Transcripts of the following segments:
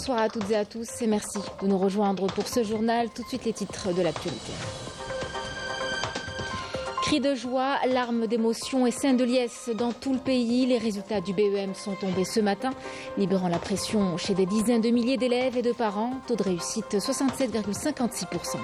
Bonsoir à toutes et à tous et merci de nous rejoindre pour ce journal. Tout de suite les titres de l'actualité. Cris de joie, larmes d'émotion et scènes de liesse dans tout le pays. Les résultats du BEM sont tombés ce matin, libérant la pression chez des dizaines de milliers d'élèves et de parents. Taux de réussite 67,56%.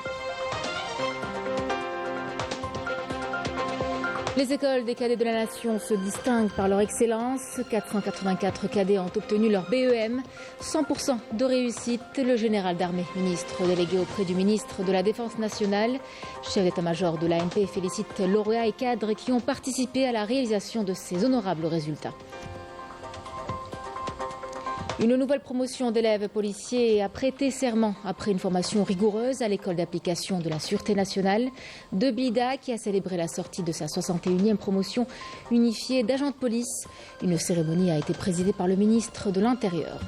Les écoles des cadets de la nation se distinguent par leur excellence. 484 cadets ont obtenu leur BEM. 100% de réussite. Le général d'armée, ministre délégué auprès du ministre de la Défense nationale, chef d'état-major de l'ANP, félicite lauréats et cadres qui ont participé à la réalisation de ces honorables résultats. Une nouvelle promotion d'élèves policiers a prêté serment après une formation rigoureuse à l'école d'application de la Sûreté nationale de Blida qui a célébré la sortie de sa 61e promotion unifiée d'agents de police. Une cérémonie a été présidée par le ministre de l'Intérieur.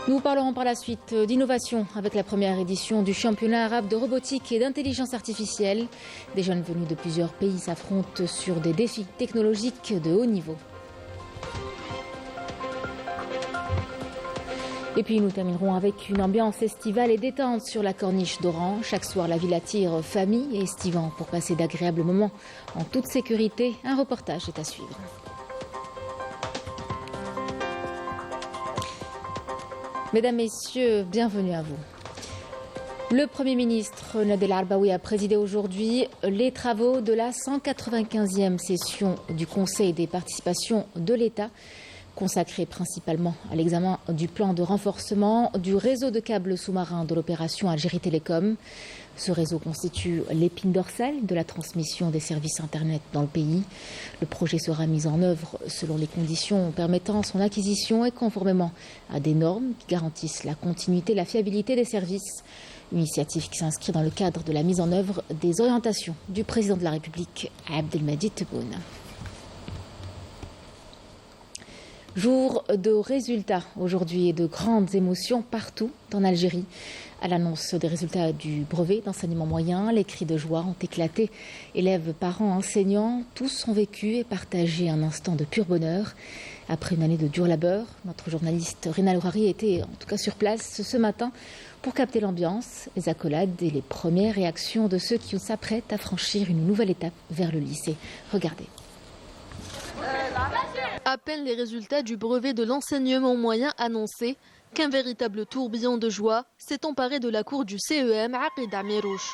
Nous parlerons par la suite d'innovation avec la première édition du championnat arabe de robotique et d'intelligence artificielle. Des jeunes venus de plusieurs pays s'affrontent sur des défis technologiques de haut niveau. Et puis nous terminerons avec une ambiance estivale et détente sur la corniche d'Oran. Chaque soir, la ville attire familles et estivants pour passer d'agréables moments en toute sécurité. Un reportage est à suivre. Mesdames, Messieurs, bienvenue à vous. Le Premier ministre Nadel Arbaoui a présidé aujourd'hui les travaux de la 195e session du Conseil des participations de l'État, consacré principalement à l'examen du plan de renforcement du réseau de câbles sous-marins de l'opération Algérie Télécom. Ce réseau constitue l'épine dorsale de la transmission des services Internet dans le pays. Le projet sera mis en œuvre selon les conditions permettant son acquisition et conformément à des normes qui garantissent la continuité et la fiabilité des services. Une initiative qui s'inscrit dans le cadre de la mise en œuvre des orientations du président de la République, Abdelmadjid Tebboune. Jour de résultats aujourd'hui et de grandes émotions partout en Algérie. À l'annonce des résultats du brevet d'enseignement moyen, les cris de joie ont éclaté. Élèves, parents, enseignants, tous ont vécu et partagé un instant de pur bonheur. Après une année de dur labeur, notre journaliste Rina Louhari était en tout cas sur place ce matin pour capter l'ambiance, les accolades et les premières réactions de ceux qui s'apprêtent à franchir une nouvelle étape vers le lycée. Regardez. À peine les résultats du brevet de l'enseignement moyen annoncés, qu'un véritable tourbillon de joie s'est emparé de la cour du CEM Aqid Amirouche.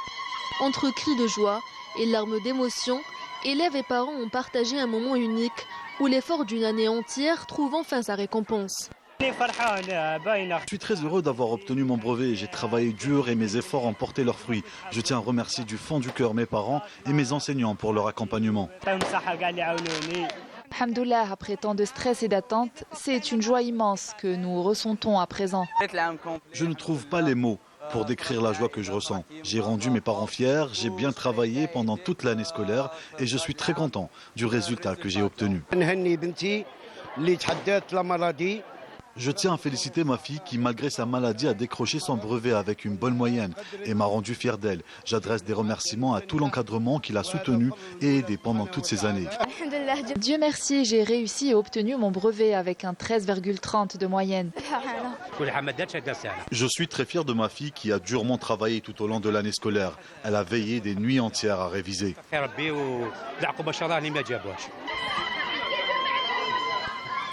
Entre cris de joie et larmes d'émotion, élèves et parents ont partagé un moment unique où l'effort d'une année entière trouve enfin sa récompense. Je suis très heureux d'avoir obtenu mon brevet. J'ai travaillé dur et mes efforts ont porté leurs fruits. Je tiens à remercier du fond du cœur mes parents et mes enseignants pour leur accompagnement. Alhamdoulilah, après tant de stress et d'attente, c'est une joie immense que nous ressentons à présent. Je ne trouve pas les mots pour décrire la joie que je ressens. J'ai rendu mes parents fiers, j'ai bien travaillé pendant toute l'année scolaire et je suis très content du résultat que j'ai obtenu. Je tiens à féliciter ma fille qui, malgré sa maladie, a décroché son brevet avec une bonne moyenne et m'a rendu fier d'elle. J'adresse des remerciements à tout l'encadrement qui l'a soutenue et aidée pendant toutes ces années. Dieu merci, j'ai réussi et obtenu mon brevet avec un 13,30 de moyenne. Je suis très fier de ma fille qui a durement travaillé tout au long de l'année scolaire. Elle a veillé des nuits entières à réviser.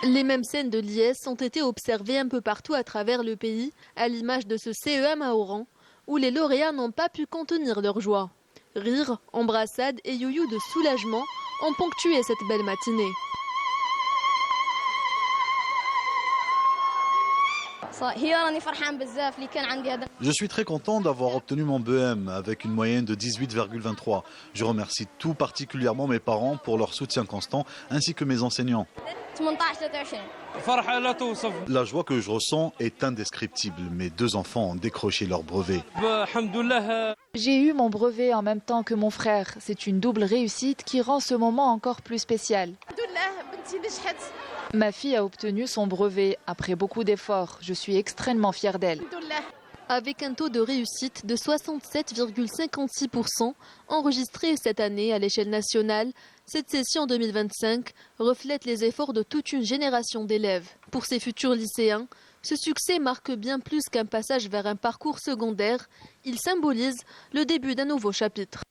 Les mêmes scènes de liesse ont été observées un peu partout à travers le pays, à l'image de ce CEM à Oran, où les lauréats n'ont pas pu contenir leur joie. Rires, embrassades et youyou de soulagement ont ponctué cette belle matinée. Je suis très content d'avoir obtenu mon BEM avec une moyenne de 18,23. Je remercie tout particulièrement mes parents pour leur soutien constant ainsi que mes enseignants. La joie que je ressens est indescriptible. Mes deux enfants ont décroché leur brevet. J'ai eu mon brevet en même temps que mon frère. C'est une double réussite qui rend ce moment encore plus spécial. Ma fille a obtenu son brevet après beaucoup d'efforts. Je suis extrêmement fière d'elle. Avec un taux de réussite de 67,56% enregistré cette année à l'échelle nationale, cette session 2025 reflète les efforts de toute une génération d'élèves. Pour ces futurs lycéens, Ce succès marque bien plus qu'un passage vers un parcours secondaire. Il symbolise le début d'un nouveau chapitre.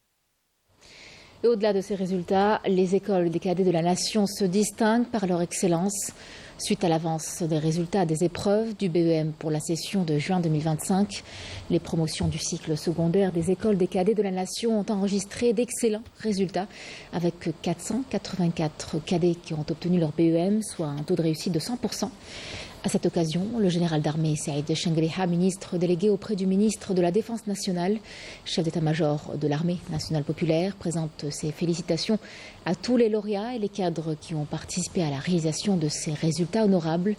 Et au-delà de ces résultats, les écoles des cadets de la nation se distinguent par leur excellence. Suite à l'avance des résultats des épreuves du BEM pour la session de juin 2025, les promotions du cycle secondaire des écoles des cadets de la nation ont enregistré d'excellents résultats avec 484 cadets qui ont obtenu leur BEM, soit un taux de réussite de 100%. À cette occasion, le général d'armée Saïd Chengriha, ministre délégué auprès du ministre de la Défense nationale, chef d'état-major de l'armée nationale populaire, présente ses félicitations à tous les lauréats et les cadres qui ont participé à la réalisation de ces résultats honorables,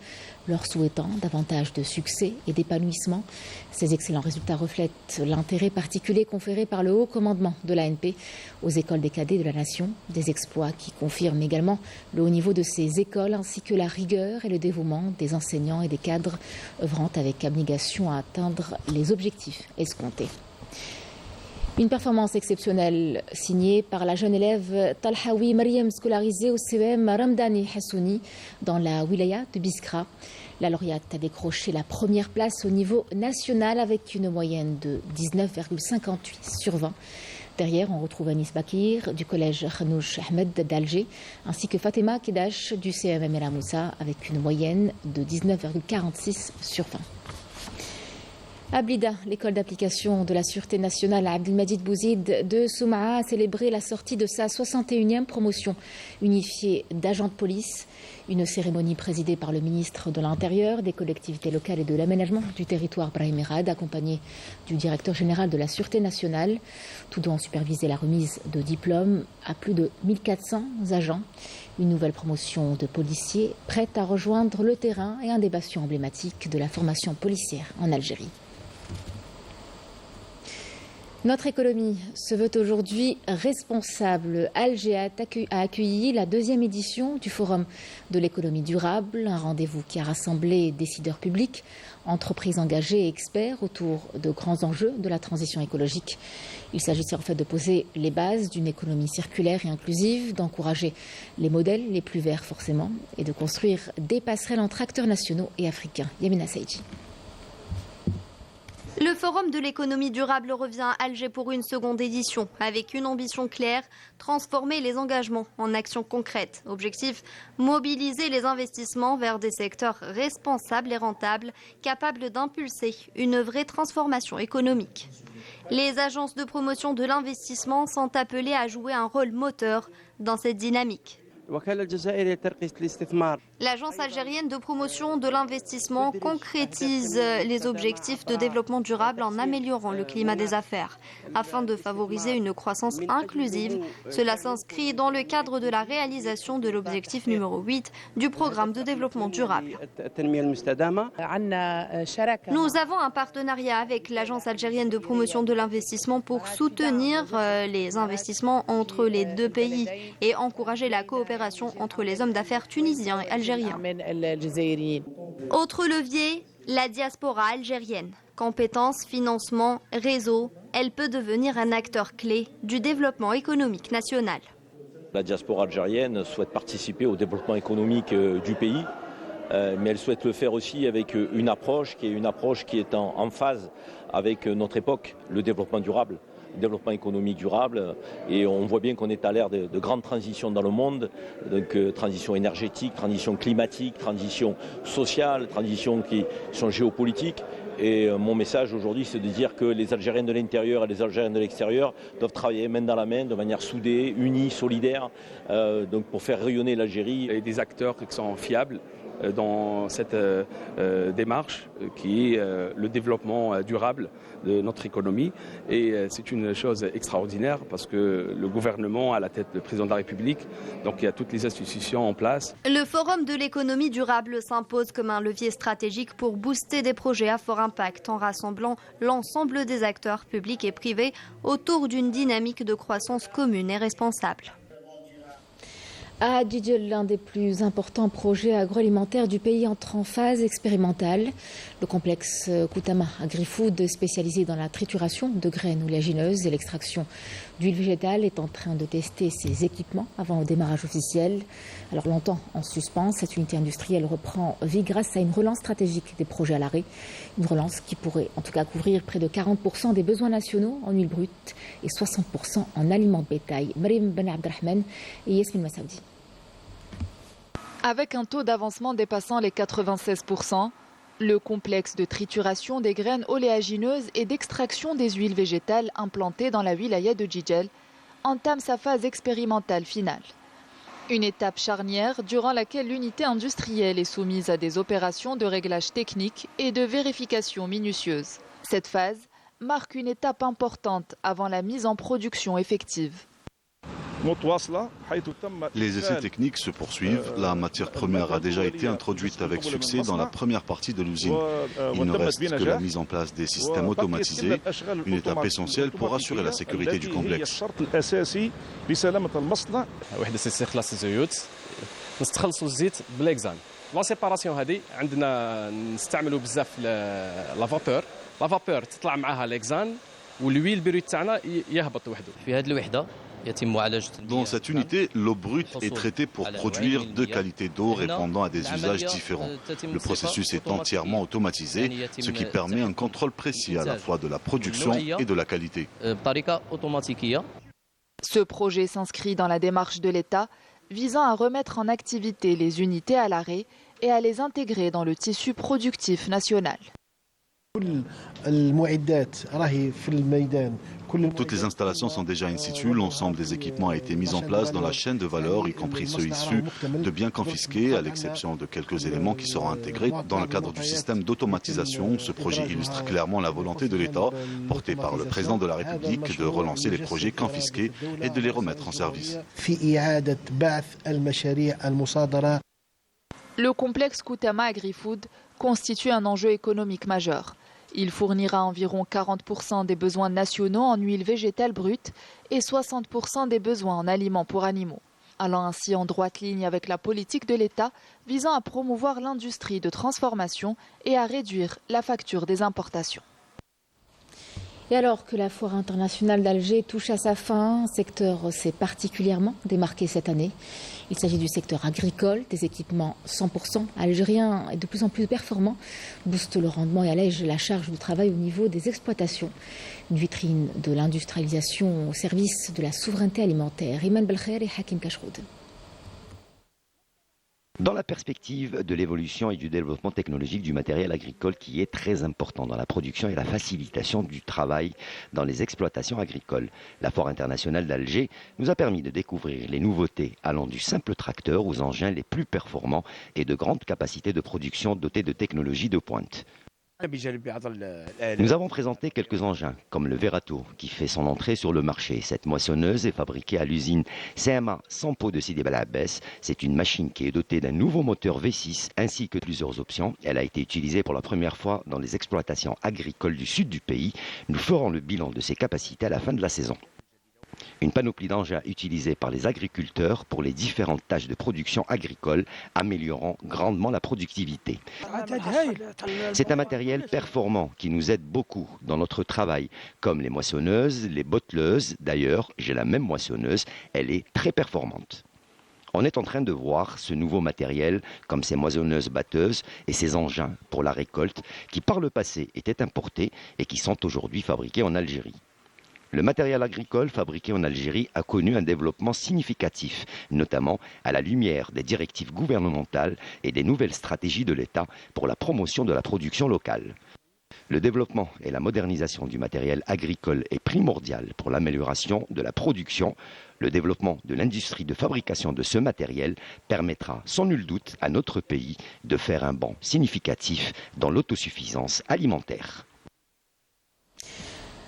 leur souhaitant davantage de succès et d'épanouissement. Ces excellents résultats reflètent l'intérêt particulier conféré par le haut commandement de l'ANP aux écoles des cadets de la nation, des exploits qui confirment également le haut niveau de ces écoles ainsi que la rigueur et le dévouement des enseignants et des cadres œuvrant avec abnégation à atteindre les objectifs escomptés. Une performance exceptionnelle signée par la jeune élève Talhawi Mariam, scolarisée au CEM Ramdani Hassouni dans la wilaya de Biskra. La lauréate a décroché la première place au niveau national avec une moyenne de 19,58 sur 20. Derrière, on retrouve Anis Bakir du collège Khanouch Ahmed d'Alger, ainsi que Fatima Kedash du CEM Amira Moussa avec une moyenne de 19,46 sur 20. À Blida, l'école d'application de la Sûreté nationale Abdelmajid Bouzid de Soumaa a célébré la sortie de sa 61e promotion unifiée d'agents de police. Une cérémonie présidée par le ministre de l'Intérieur, des collectivités locales et de l'aménagement du territoire Brahim Erad, accompagné du directeur général de la Sûreté nationale. Tous deux ont supervisé la remise de diplômes à plus de 1400 agents. Une nouvelle promotion de policiers prête à rejoindre le terrain et un des bastions emblématiques de la formation policière en Algérie. Notre économie se veut aujourd'hui responsable. Alger a accueilli la deuxième édition du Forum de l'économie durable, un rendez-vous qui a rassemblé décideurs publics, entreprises engagées et experts autour de grands enjeux de la transition écologique. Il s'agissait en fait de poser les bases d'une économie circulaire et inclusive, d'encourager les modèles les plus verts forcément et de construire des passerelles entre acteurs nationaux et africains. Yamina Saïdji. Le Forum de l'économie durable revient à Alger pour une seconde édition, avec une ambition claire, transformer les engagements en actions concrètes. Objectif, mobiliser les investissements vers des secteurs responsables et rentables, capables d'impulser une vraie transformation économique. Les agences de promotion de l'investissement sont appelées à jouer un rôle moteur dans cette dynamique. L'agence algérienne de promotion de l'investissement concrétise les objectifs de développement durable en améliorant le climat des affaires. Afin de favoriser une croissance inclusive, cela s'inscrit dans le cadre de la réalisation de l'objectif numéro 8 du programme de développement durable. Nous avons un partenariat avec l'agence algérienne de promotion de l'investissement pour soutenir les investissements entre les deux pays et encourager la coopération entre les hommes d'affaires tunisiens et algériens. Autre levier, la diaspora algérienne. Compétences, financement, réseau, elle peut devenir un acteur clé du développement économique national. La diaspora algérienne souhaite participer au développement économique du pays, mais elle souhaite le faire aussi avec une approche qui est en phase avec notre époque, le développement durable. Développement économique durable, et on voit bien qu'on est à l'ère de grandes transitions dans le monde, donc transition énergétique, transition climatique, transition sociale, transitions qui sont géopolitiques. Et mon message aujourd'hui, c'est de dire que les Algériens de l'intérieur et les Algériens de l'extérieur doivent travailler main dans la main, de manière soudée, unie, solidaire, donc pour faire rayonner l'Algérie. Et des acteurs qui sont fiables dans cette démarche qui est le développement durable de notre économie. Et c'est une chose extraordinaire parce que le gouvernement, à la tête du président de la République, donc il y a toutes les institutions en place. Le Forum de l'économie durable s'impose comme un levier stratégique pour booster des projets à fort impact en rassemblant l'ensemble des acteurs publics et privés autour d'une dynamique de croissance commune et responsable. À Djidjel, l'un des plus importants projets agroalimentaires du pays entre en phase expérimentale. Le complexe Koutama AgriFood, spécialisé dans la trituration de graines oléagineuses et l'extraction d'huile végétale, est en train de tester ses équipements avant le démarrage officiel. Alors longtemps en suspens, cette unité industrielle reprend vie grâce à une relance stratégique des projets à l'arrêt. Une relance qui pourrait en tout cas couvrir près de 40% des besoins nationaux en huile brute et 60% en aliments de bétail. Marim Ben Abdelrahman et Yasmine Massaoudi. Avec un taux d'avancement dépassant les 96%, le complexe de trituration des graines oléagineuses et d'extraction des huiles végétales implantées dans la wilaya de Djidjel entame sa phase expérimentale finale. Une étape charnière durant laquelle l'unité industrielle est soumise à des opérations de réglage technique et de vérification minutieuse. Cette phase marque une étape importante avant la mise en production effective. Les essais techniques se poursuivent. La matière première a déjà été introduite avec succès dans la première partie de l'usine. Il ne reste que la mise en place des systèmes automatisés, une étape essentielle pour assurer la sécurité du complexe. لا سيباراسيون هذه عندنا نستعملوا بزاف لا فابور تطلع معها ليكزان والويل بيروت تاعنا يهبط وحده في هذه الوحده. Dans cette unité, l'eau brute est traitée pour produire deux qualités d'eau répondant à des usages différents. Le processus est entièrement automatisé, ce qui permet un contrôle précis à la fois de la production et de la qualité. Ce projet s'inscrit dans la démarche de l'État visant à remettre en activité les unités à l'arrêt et à les intégrer dans le tissu productif national. Toutes les installations sont déjà in situ, l'ensemble des équipements a été mis en place dans la chaîne de valeur, y compris ceux issus de biens confisqués, à l'exception de quelques éléments qui seront intégrés dans le cadre du système d'automatisation. Ce projet illustre clairement la volonté de l'État, portée par le président de la République, de relancer les projets confisqués et de les remettre en service. Le complexe Koutama AgriFood constitue un enjeu économique majeur. Il fournira environ 40% des besoins nationaux en huile végétale brute et 60% des besoins en aliments pour animaux, allant ainsi en droite ligne avec la politique de l'État visant à promouvoir l'industrie de transformation et à réduire la facture des importations. Et alors que la foire internationale d'Alger touche à sa fin, un secteur s'est particulièrement démarqué cette année. Il s'agit du secteur agricole, des équipements 100% algériens et de plus en plus performants, boostent le rendement et allègent la charge de travail au niveau des exploitations. Une vitrine de l'industrialisation au service de la souveraineté alimentaire. Iman Belkher et Hakim Kachroud. Dans la perspective de l'évolution et du développement technologique du matériel agricole qui est très important dans la production et la facilitation du travail dans les exploitations agricoles, la Foire internationale d'Alger nous a permis de découvrir les nouveautés allant du simple tracteur aux engins les plus performants et de grandes capacités de production dotés de technologies de pointe. Nous avons présenté quelques engins, comme le Verato, qui fait son entrée sur le marché. Cette moissonneuse est fabriquée à l'usine CMA Sampo de Sidi Bel Abbès. C'est une machine qui est dotée d'un nouveau moteur V6 ainsi que plusieurs options. Elle a été utilisée pour la première fois dans les exploitations agricoles du sud du pays. Nous ferons le bilan de ses capacités à la fin de la saison. Une panoplie d'engins utilisés par les agriculteurs pour les différentes tâches de production agricole, améliorant grandement la productivité. C'est un matériel performant qui nous aide beaucoup dans notre travail, comme les moissonneuses, les botteleuses. D'ailleurs, j'ai la même moissonneuse, elle est très performante. On est en train de voir ce nouveau matériel, comme ces moissonneuses batteuses et ces engins pour la récolte, qui par le passé étaient importés et qui sont aujourd'hui fabriqués en Algérie. Le matériel agricole fabriqué en Algérie a connu un développement significatif, notamment à la lumière des directives gouvernementales et des nouvelles stratégies de l'État pour la promotion de la production locale. Le développement et la modernisation du matériel agricole est primordial pour l'amélioration de la production. Le développement de l'industrie de fabrication de ce matériel permettra sans nul doute à notre pays de faire un bond significatif dans l'autosuffisance alimentaire.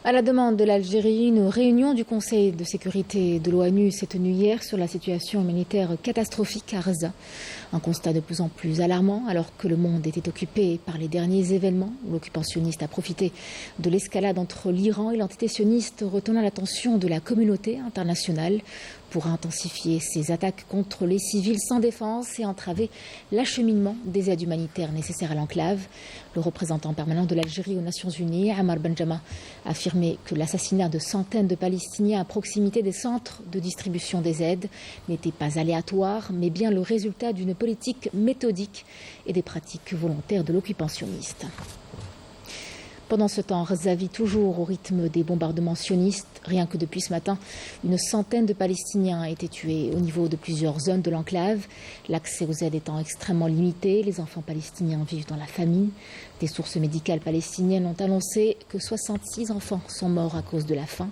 À la demande de l'Algérie, une réunion du Conseil de sécurité de l'ONU s'est tenue hier sur la situation humanitaire catastrophique à Gaza. Un constat de plus en plus alarmant alors que le monde était occupé par les derniers événements. L'occupant sioniste a profité de l'escalade entre l'Iran et l'entité sioniste, retenant l'attention de la communauté internationale pour intensifier ses attaques contre les civils sans défense et entraver l'acheminement des aides humanitaires nécessaires à l'enclave. Le représentant permanent de l'Algérie aux Nations Unies, Ammar Benjama, a affirmé que l'assassinat de centaines de Palestiniens à proximité des centres de distribution des aides n'était pas aléatoire, mais bien le résultat d'une politique méthodique et des pratiques volontaires de l'occupant sioniste. Pendant ce temps, Gaza vit toujours au rythme des bombardements sionistes. Rien que depuis ce matin, une centaine de Palestiniens a été tués au niveau de plusieurs zones de l'enclave. L'accès aux aides étant extrêmement limité, les enfants palestiniens vivent dans la famine. Des sources médicales palestiniennes ont annoncé que 66 enfants sont morts à cause de la faim.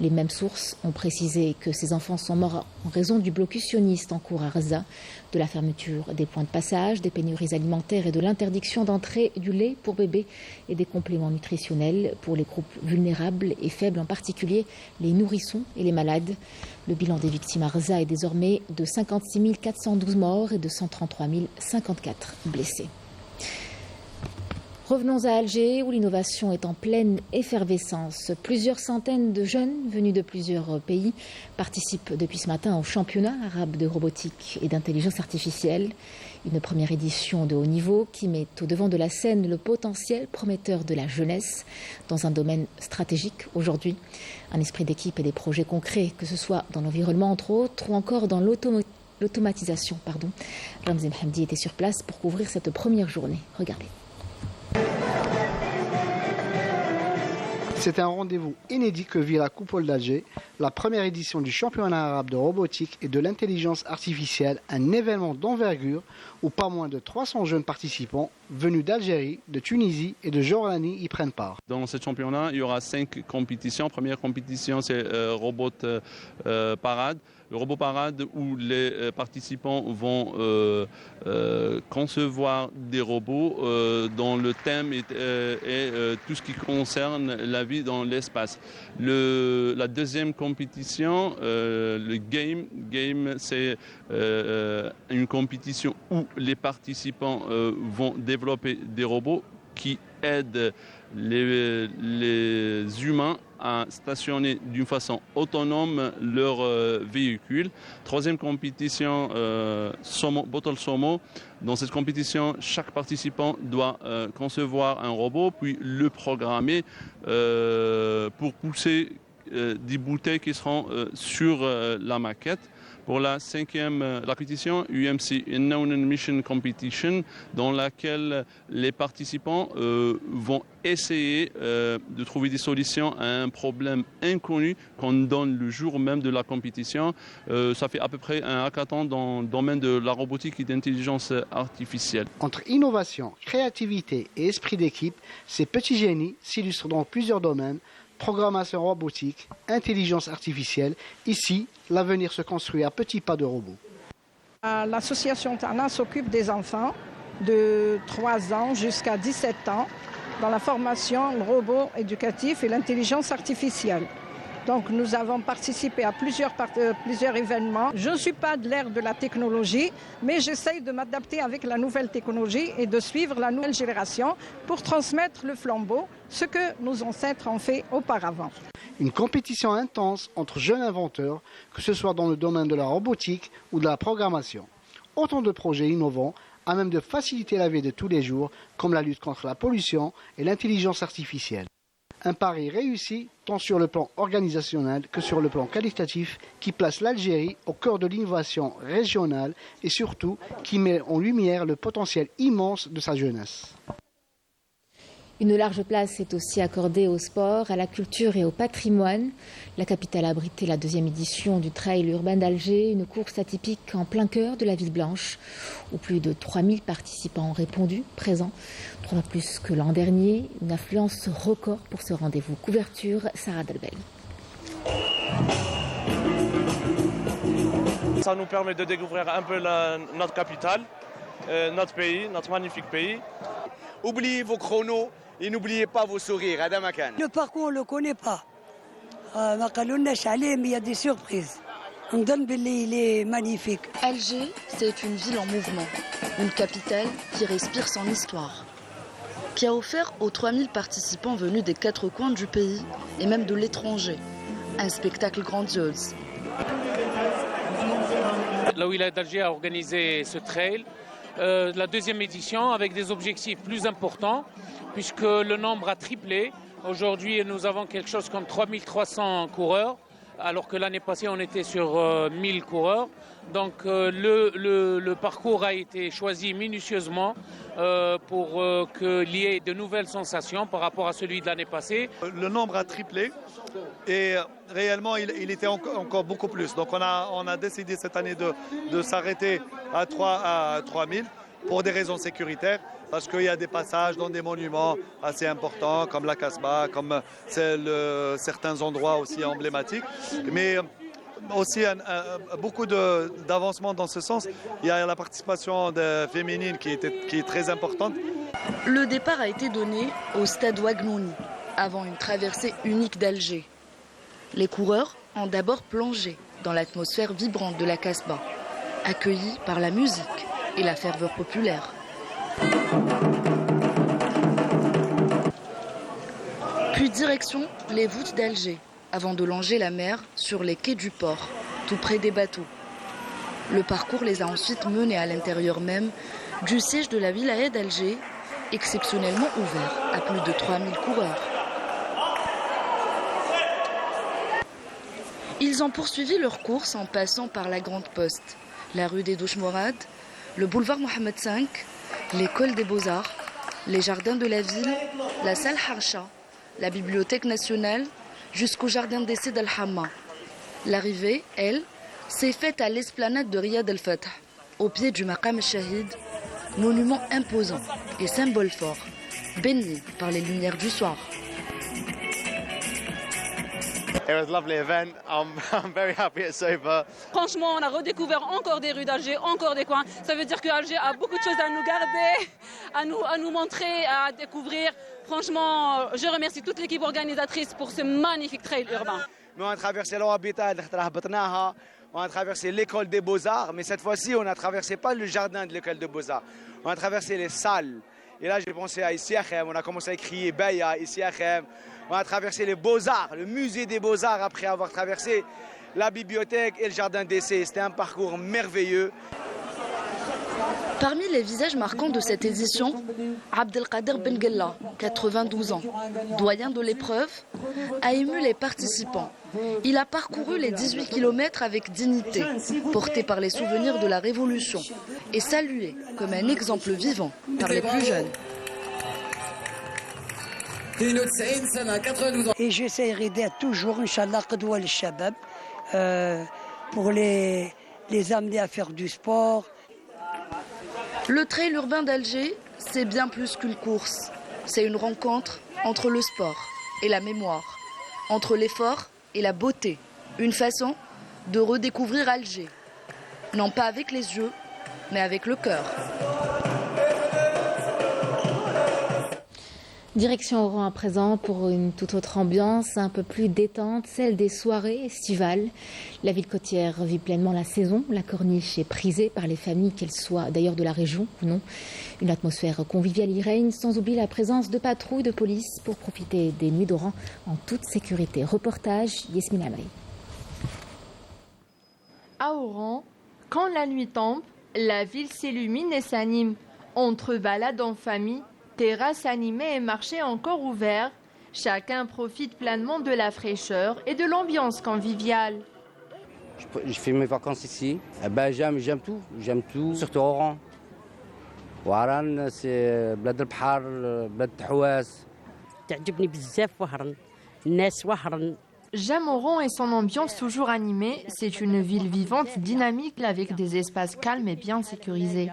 Les mêmes sources ont précisé que ces enfants sont morts en raison du blocus sioniste en cours à Gaza, de la fermeture des points de passage, des pénuries alimentaires et de l'interdiction d'entrée du lait pour bébés et des compléments nutritionnels pour les groupes vulnérables et faibles, en particulier les nourrissons et les malades. Le bilan des victimes à Gaza est désormais de 56 412 morts et de 133 054 blessés. Revenons à Alger, où l'innovation est en pleine effervescence. Plusieurs centaines de jeunes venus de plusieurs pays participent depuis ce matin au championnat arabe de robotique et d'intelligence artificielle. Une première édition de haut niveau qui met au devant de la scène le potentiel prometteur de la jeunesse dans un domaine stratégique aujourd'hui. Un esprit d'équipe et des projets concrets, que ce soit dans l'environnement entre autres ou encore dans l'automatisation. Ramzi Hamdi était sur place pour couvrir cette première journée. Regardez. C'est un rendez-vous inédit que vit la Coupole d'Alger, la première édition du championnat arabe de robotique et de l'intelligence artificielle, un événement d'envergure où pas moins de 300 jeunes participants venus d'Algérie, de Tunisie et de Jordanie y prennent part. Dans ce championnat, il y aura 5 compétitions. Première compétition, c'est robot parade. Le robot parade où les participants vont concevoir des robots dont le thème est tout ce qui concerne la vie dans l'espace. La deuxième compétition, le game, c'est une compétition où les participants vont développer des robots qui aident les humains à stationner d'une façon autonome leur véhicule. Troisième compétition, Bottle Somo. Dans cette compétition, chaque participant doit concevoir un robot, puis le programmer pour pousser des bouteilles qui seront sur la maquette. Pour la cinquième compétition, UMC Unknown Mission Competition, dans laquelle les participants vont essayer de trouver des solutions à un problème inconnu qu'on donne le jour même de la compétition. Ça fait à peu près un hackathon dans le domaine de la robotique et d'intelligence artificielle. Entre innovation, créativité et esprit d'équipe, ces petits génies s'illustrent dans plusieurs domaines. Programmation robotique, intelligence artificielle. Ici, l'avenir se construit à petits pas de robots. L'association Tana s'occupe des enfants de 3 ans jusqu'à 17 ans dans la formation robot éducatif et l'intelligence artificielle. Donc nous avons participé à plusieurs événements. Je ne suis pas de l'ère de la technologie, mais j'essaye de m'adapter avec la nouvelle technologie et de suivre la nouvelle génération pour transmettre le flambeau, ce que nos ancêtres ont fait auparavant. Une compétition intense entre jeunes inventeurs, que ce soit dans le domaine de la robotique ou de la programmation. Autant de projets innovants à même de faciliter la vie de tous les jours, comme la lutte contre la pollution et l'intelligence artificielle. Un pari réussi tant sur le plan organisationnel que sur le plan qualitatif qui place l'Algérie au cœur de l'innovation régionale et surtout qui met en lumière le potentiel immense de sa jeunesse. Une large place est aussi accordée au sport, à la culture et au patrimoine. La capitale a abrité la 2e édition du Trail urbain d'Alger, une course atypique en plein cœur de la ville blanche, où plus de 3000 participants ont répondu, présents, 3 fois plus que l'an dernier. Une affluence record pour ce rendez-vous. Couverture, Sarah Delbel. Ça nous permet de découvrir un peu notre capitale, notre pays, notre magnifique pays. Oubliez vos chronos et n'oubliez pas vos sourires. Le parcours, on ne le connaît pas. Mais il y a des surprises. Il est magnifique. Alger, c'est une ville en mouvement, une capitale qui respire son histoire, qui a offert aux 3000 participants venus des 4 coins du pays et même de l'étranger un spectacle grandiose. La wilaya d'Alger a organisé ce trail, la deuxième édition, avec des objectifs plus importants, puisque le nombre a triplé. Aujourd'hui, nous avons quelque chose comme 3300 coureurs, alors que l'année passée, on était sur 1000 coureurs. Donc le parcours a été choisi minutieusement pour qu'il y ait de nouvelles sensations par rapport à celui de l'année passée. Le nombre a triplé et réellement il était encore beaucoup plus. Donc on a décidé cette année de s'arrêter à 3000 pour des raisons sécuritaires, parce qu'il y a des passages dans des monuments assez importants comme la Casbah, comme certains endroits aussi emblématiques. Mais aussi beaucoup d'avancement dans ce sens. Il y a la participation féminine qui est très importante. Le départ a été donné au stade Ouagnouni, avant une traversée unique d'Alger. Les coureurs ont d'abord plongé dans l'atmosphère vibrante de la Casbah, accueillis par la musique et la ferveur populaire. Puis direction les voûtes d'Alger, avant de longer la mer sur les quais du port, tout près des bateaux. Le parcours les a ensuite menés à l'intérieur même du siège de la wilaya d'Alger, exceptionnellement ouvert à plus de 3000 coureurs. Ils ont poursuivi leur course en passant par la Grande Poste, la rue des Douches Mourad, le boulevard Mohamed V, l'école des Beaux-Arts, les jardins de la ville, la salle Harsha, la bibliothèque nationale, jusqu'au jardin d'essai d'Al-Hamma. L'arrivée, elle, s'est faite à l'esplanade de Riyad al-Fath, au pied du Maqam al-Shahid, monument imposant et symbole fort, baigné par les lumières du soir. It was a lovely event. I'm very happy it's over. Franchement, on a redécouvert encore des rues d'Alger, encore des coins. Ça veut dire que Alger a beaucoup de choses à nous garder, à nous montrer, à découvrir. Franchement, je remercie toute l'équipe organisatrice pour ce magnifique trail urbain. On a traversé l'Ouabita, on a traversé l'école des Beaux-Arts, mais cette fois-ci, on n'a traversé pas le jardin de l'école des Beaux-Arts. On a traversé les salles. Et là, j'ai pensé à Issiachem, on a commencé à crier Baya, Issiachem. On a traversé les Beaux-Arts, le musée des Beaux-Arts, après avoir traversé la bibliothèque et le jardin d'essai. C'était un parcours merveilleux. Parmi les visages marquants de cette édition, Abdelkader Benguella, 92 ans, doyen de l'épreuve, a ému les participants. Il a parcouru les 18 km avec dignité, porté par les souvenirs de la Révolution, et salué comme un exemple vivant par les plus jeunes. Et j'essaierai d'être toujours, Inch'Allah, Qadwa al-Shabab, pour les amener à faire du sport. Le trail urbain d'Alger, c'est bien plus qu'une course. C'est une rencontre entre le sport et la mémoire, entre l'effort et la beauté. Une façon de redécouvrir Alger. Non pas avec les yeux, mais avec le cœur. Direction Oran à présent pour une toute autre ambiance, un peu plus détente, celle des soirées estivales. La ville côtière vit pleinement la saison. La corniche est prisée par les familles, qu'elles soient d'ailleurs de la région ou non. Une atmosphère conviviale y règne, sans oublier la présence de patrouilles de police pour profiter des nuits d'Oran en toute sécurité. Reportage Yasmine Amaï. À Oran, quand la nuit tombe, la ville s'illumine et s'anime. Entre balades en famille, terrasses animées et marchés encore ouverts, chacun profite pleinement de la fraîcheur et de l'ambiance conviviale. Je fais mes vacances ici. J'aime tout, surtout Oran. Oran, c'est bled al-Bahar, bled al-Houas. J'aime Oran et son ambiance toujours animée. C'est une ville vivante, dynamique, avec des espaces calmes et bien sécurisés.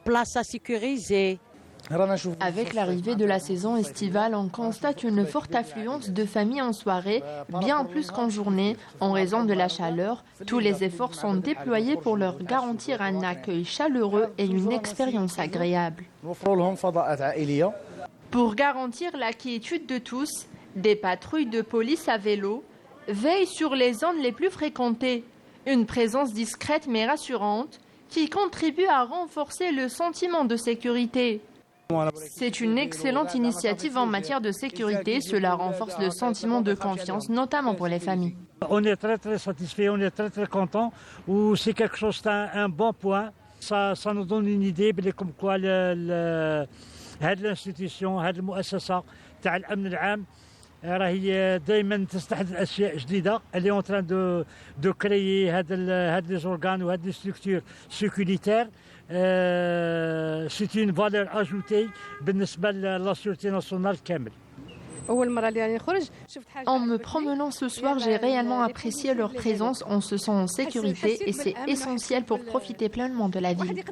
Place sécurisée. Avec l'arrivée de la saison estivale, on constate une forte affluence de familles en soirée, bien plus qu'en journée, en raison de la chaleur. Tous les efforts sont déployés pour leur garantir un accueil chaleureux et une expérience agréable. Pour garantir la quiétude de tous, des patrouilles de police à vélo veillent sur les zones les plus fréquentées. Une présence discrète mais rassurante qui contribue à renforcer le sentiment de sécurité. C'est une excellente initiative en matière de sécurité. Cela renforce le sentiment de confiance, notamment pour les familles. On est très satisfait, on est très content. C'est quelque chose, un bon point. Ça nous donne une idée comme quoi l'institution, المؤسسة تاع الأمن العام راهي دائما تستحدث أشياء جديدة. Elle est en train de créer هاد les organes ou هاد les structures sécuritaires. C'est une valeur ajoutée بالنسبة la sûreté nationale كامل. En me promenant ce soir, j'ai réellement apprécié leur présence. On se sent en sécurité et c'est essentiel pour profiter pleinement de la ville.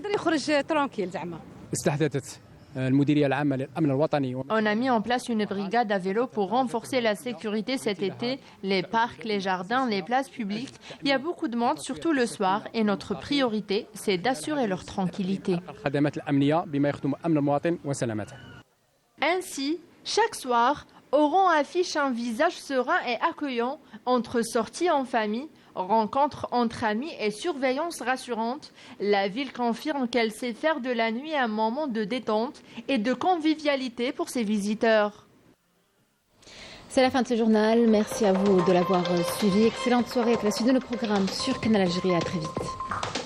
On a mis en place une brigade à vélo pour renforcer la sécurité cet été. Les parcs, les jardins, les places publiques. Il y a beaucoup de monde, surtout le soir, et notre priorité, c'est d'assurer leur tranquillité. Ainsi, chaque soir, Oran affiche un visage serein et accueillant entre sorties en famille, rencontres entre amis et surveillance rassurante. La ville confirme qu'elle sait faire de la nuit un moment de détente et de convivialité pour ses visiteurs. C'est la fin de ce journal. Merci à vous de l'avoir suivi. Excellente soirée avec la suite de nos programmes sur Canal Algérie. À très vite.